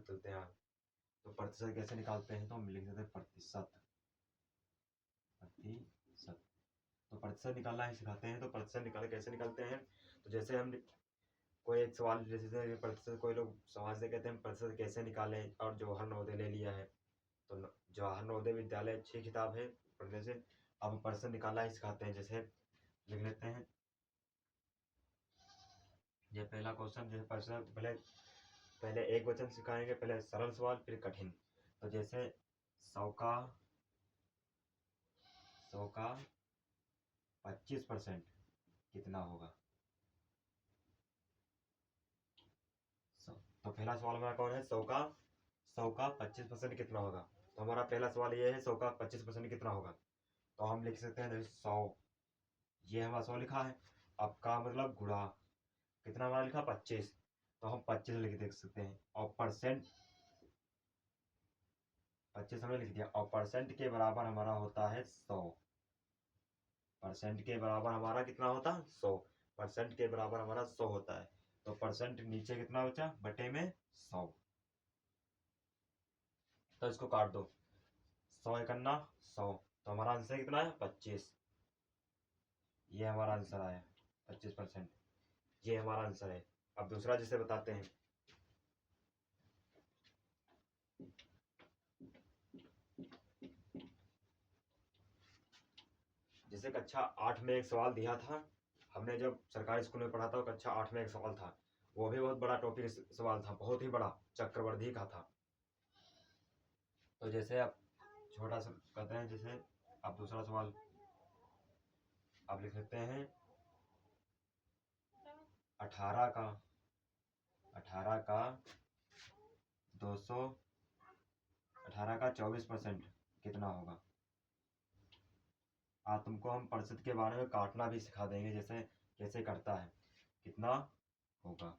चलते हैं। तो प्रतिशत कैसे निकालते हैं, तो हम लिख देते हैं प्रतिशत। तो प्रतिशत निकालना ही सिखाते हैं। तो प्रतिशत निकाल कैसे निकालते हैं, तो जैसे हम कोई एक सवाल, जैसे प्रतिशत, कोई लोग सवाल से कहते हैं प्रतिशत कैसे निकालें, और जवाहर नवोदय ले लिया है, तो जवाहर नवोदय विद्यालय अच्छी किताब है पढ़ने से। अब प्रतिशत निकालना ही सिखाते हैं। जैसे लिख लेते हैं, ये पहला क्वेश्चन, जैसे प्रतिशत पहले एक वचन सिखाएंगे, पहले सरल सवाल फिर कठिन। तो जैसे 100 का 25% कितना होगा। तो पहला सवाल हमारा कौन है, 100 का 25% कितना होगा। तो हमारा पहला सवाल ये है 100 का 25% कितना होगा। तो हम लिख सकते हैं 100, ये हमारा 100 लिखा है। अब का मतलब गुणा, कितना हमारा लिखा 25, तो हम 25 लिख देख सकते हैं। और परसेंट 25 हमने लिख दिया, और परसेंट के बराबर हमारा होता है 100। परसेंट के बराबर हमारा कितना होता है 100। परसेंट के बराबर हमारा 100 होता है। तो परसेंट नीचे कितना बचा, बटे में 100। तो इसको काट दो, 100 एकन्ना 100, तो हमारा आंसर कितना है 25। ये हमारा आंसर आया 25%, ये हमारा आंसर है। अब दूसरा जिसे बताते हैं, जैसे कक्षा 8 में एक सवाल दिया था, हमने जब सरकारी स्कूल में पढ़ा था, कक्षा 8 में एक सवाल था, वो भी बहुत बड़ा टॉपिक सवाल था, बहुत ही बड़ा, चक्रवर्ती का था। तो जैसे आप छोटा सा कहते हैं, जैसे आप दूसरा सवाल आप लिख सकते हैं 18 का 24% कितना होगा। आज तुमको हम प्रतिशत के बारे में काटना भी सिखा देंगे, जैसे कैसे कटता है, कितना होगा।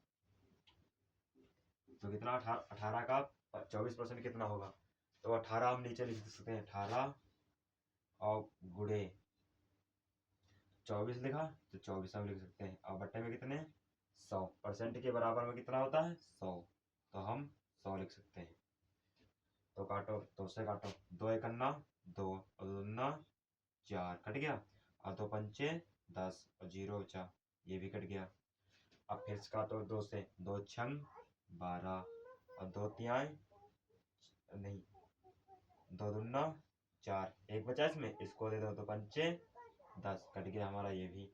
तो कितना 18 का 24% कितना होगा। तो 18 हम नीचे लिख सकते हैं, 18 और गुणे 24 लिखा, तो 24 हम लिख सकते हैं। और बट्टे में कितने 100, परसेंट के बराबर में कितना होता है 100, तो हम 100 लिख सकते हैं। तो काटो, 2 से काटो, 2 एकन्ना 2 और 2 दूना 4, कट गया। और 2 पंचे 10 और 0 बचा, ये भी कट गया। अब फिर से काटो 2 से, 2 छंग 12 और 2 तिहाई नहीं, 2 दूना 4, एक बचा इसमें, इसको दे दो 2 पंचे 10, कट गया हमारा ये भी।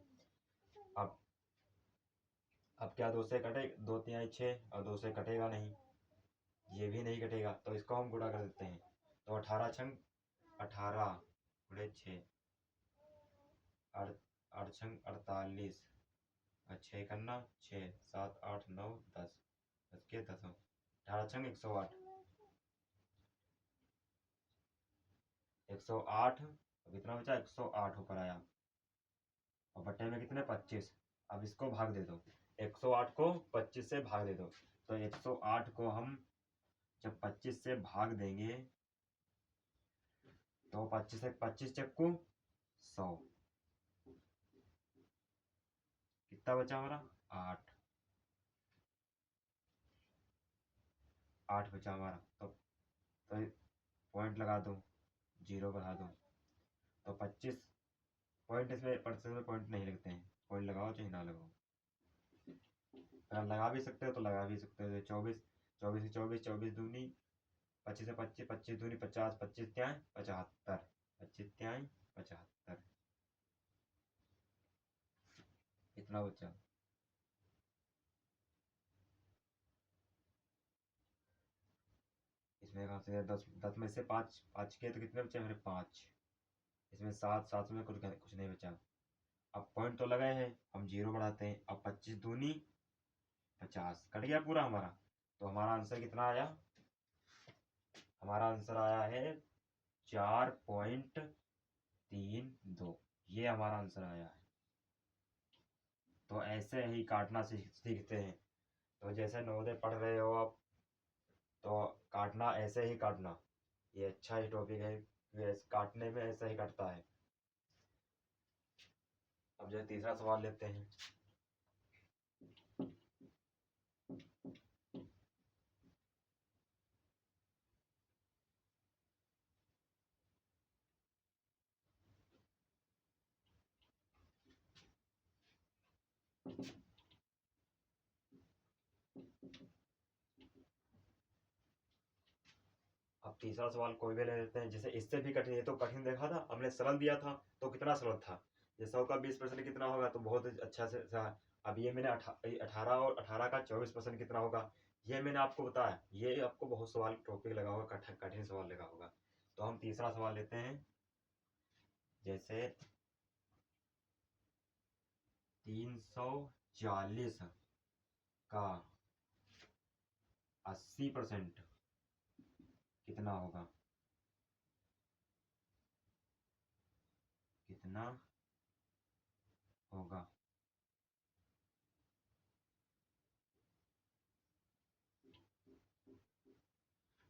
अब क्या 2 से कटे, 2 तिहाई 6 और 2 से कटेगा नहीं, ये भी नहीं कटेगा, तो इसको हम गुणा कर देते हैं। तो 18 छंग 18 गुणे 6, 8 छंग 48 और 6 करना 6 7 8 9 10, 10 के 10, 18 छंग 108, 108 कितना बचा 108 ऊपर आया, और बट्टे में कितने 25। अब इसको भाग दे दो, 108 को 25 से भाग दे दो। तो 108 को हम जब 25 से भाग देंगे, तो 25 से 25 चक्कू 100, कितना बचा हमारा 8 बचा हमारा। तो पॉइंट लगा दो, 0 बढ़ा दो। तो 25 पॉइंट, इसमें प्रतिशत में पॉइंट नहीं लगते हैं, पॉइंट लगाओ चाहे ना लगाओ, अगर लगा भी सकते हो तो लगा भी सकते हो। 24 24 से 24, 24 दूनी 25 से 25, 25 दूनी 50, 25 त्याई 75, 25 त्याई 75, इतना बचा। इसमें कहाँ से 10 में से 5 किए तो कितने बचे मेरे 5, इसमें 7 में कुछ नहीं बचा। अब पॉइंट तो लगाए हैं, हम 0 बढ़ाते हैं। अब 25 दूनी 50, कट गया पूरा हमारा। तो हमारा आंसर कितना आया, हमारा आंसर आया है 4.32, ये हमारा आंसर आया है। तो ऐसे ही काटना सीखते हैं। तो जैसे नवोदय पढ़ रहे हो आप, तो काटना ऐसे ही काटना, ये अच्छा ही टॉपिक है, काटने में ऐसा ही कटता है। अब जो तीसरा सवाल लेते हैं, अब तीसरा सवाल कोई भी ले लेते हैं, जैसे इससे भी कठिन, ये तो कठिन देखा था हमने, सरल दिया था तो कितना सरल था, ये 100 का 20% कितना होगा, तो बहुत अच्छा से अब ये मैंने 18 और 18 का 24% कितना होगा, ये मैंने आपको बताया, ये आपको बहुत सवाल टॉपिक लगा होगा, कठिन सवाल लगा होगा। तो हम तीसरा सवाल लेते हैं, जैसे 340 का 80% कितना होगा, कितना होगा।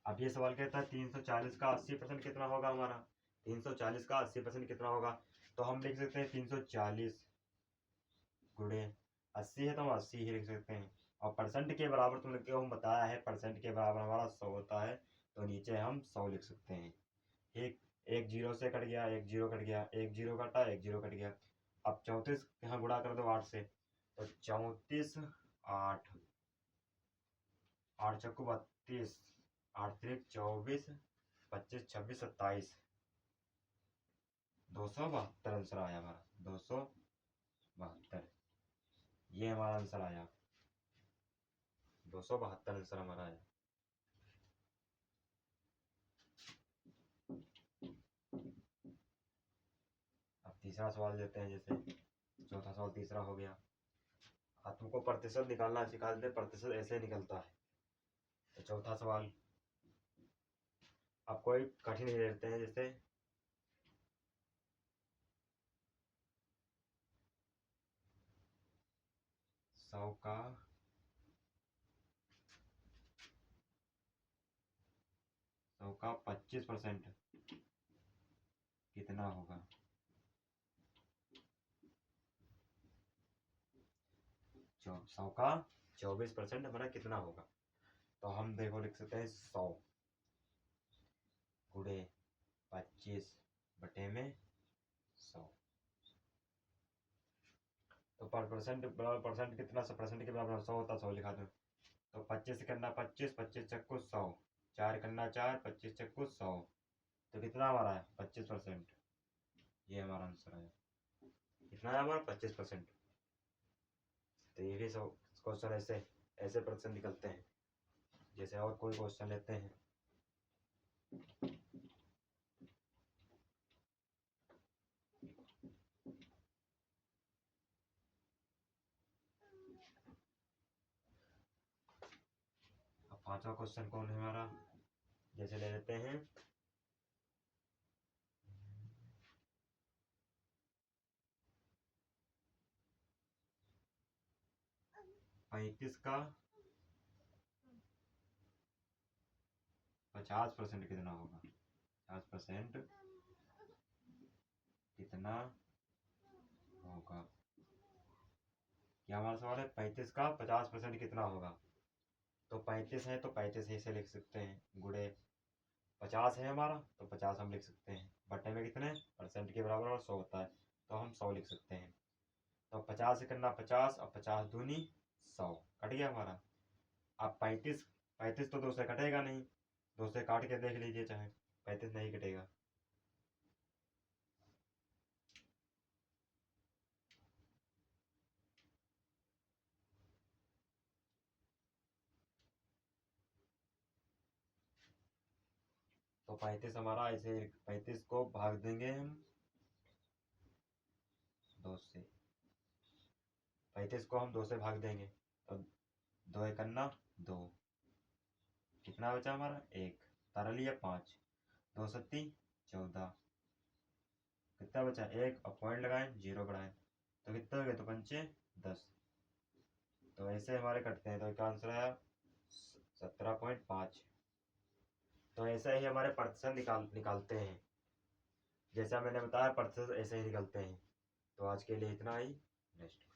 अब ये सवाल कहता है 340 का 80% कितना होगा हमारा, 340 का 80% कितना होगा, तो हम लिख सकते हैं 340 गुणे 80 है तो हम 80 ही लिख सकते हैं, और परसेंट के बराबर तुमने क्यों हम बताया है, परसेंट के बराबर हमारा 100 होता है, तो नीचे हम 100 लिख सकते हैं। एक एक जीरो से कट गया, एक जीरो कट गया, एक जीरो कटा, एक जीरो कट गया। अब 34 यहाँ गुणा कर दो 8 से, तो 34 8 8 चक्कू 32, 8 3 24, 25 26 27, 272 आंसर आया हमारा, 272, ये हमारा आंसर आया, 272 आंसर हमारा आया। अब तीसरा सवाल लेते हैं, जैसे चौथा सवाल तीसरा हो गया, तुमको प्रतिशत निकालना सिखा देते, प्रतिशत ऐसे निकलता है। तो चौथा सवाल आप कोई कठिन नहीं लेते हैं, जैसे 100 का 25% कितना होगा, 100 का 24% हमारा कितना होगा, तो हम देखो लिख सकते हैं 100 गुणे 25 बटे में 100, तो पर परसेंट बराबर परसेंट कितना, परसेंट के बराबर 100 होता, 100 लिखा दो, तो 25 करना 25, 25 चक्कू 100, 4 करना 4, 25 चक्कू 100, तो कितना हमारा है 25%, ये हमारा आंसर है, कितना है हमारा 25%। तो ये भी सब क्वेश्चन ऐसे ऐसे परसेंट निकलते हैं। जैसे और कोई क्वेश्चन लेते हैं, अब पांचवा क्वेश्चन कौन है हमारा, जैसे ले लेते हैं 35 का 50% कितना होगा, 50% कितना होगा, क्या हमारा सवाल है 35 का 50% कितना होगा, तो 35 है तो 35 ऐसे लिख सकते हैं, गुणे 50 है हमारा तो 50 हम लिख सकते हैं, बटे में कितने परसेंट के बराबर और 100 होता है, तो हम 100 लिख सकते हैं। तो 50 से करना 50, और 50 दूनी 100, कट गया हमारा। अब 35, 35 तो 2 से कटेगा नहीं, 2 से काट के देख लीजिए, चाहे 35 नहीं कटेगा। तो 35 हमारा ऐसे, 35 को भाग देंगे हम 2 से, 35 को हम 2 से भाग देंगे, तो 2 एक अन्ना 2, कितना बचा हमारा 1, तारा लिया 5, 2 सत्ती 14, कितना बचा 1, और पॉइंट लगाए 0 बढ़ाए, तो कितना हो गया, तो पंचे 10, तो ऐसे हमारे कटते हैं, तो इसका आंसर आया 17.5। तो ऐसे ही हमारे प्रतिशत निकालते हैं, जैसा मैंने बताया प्रतिशत ऐसे ही निकलते हैं। तो आज के लिए इतना ही, नेक्स्ट।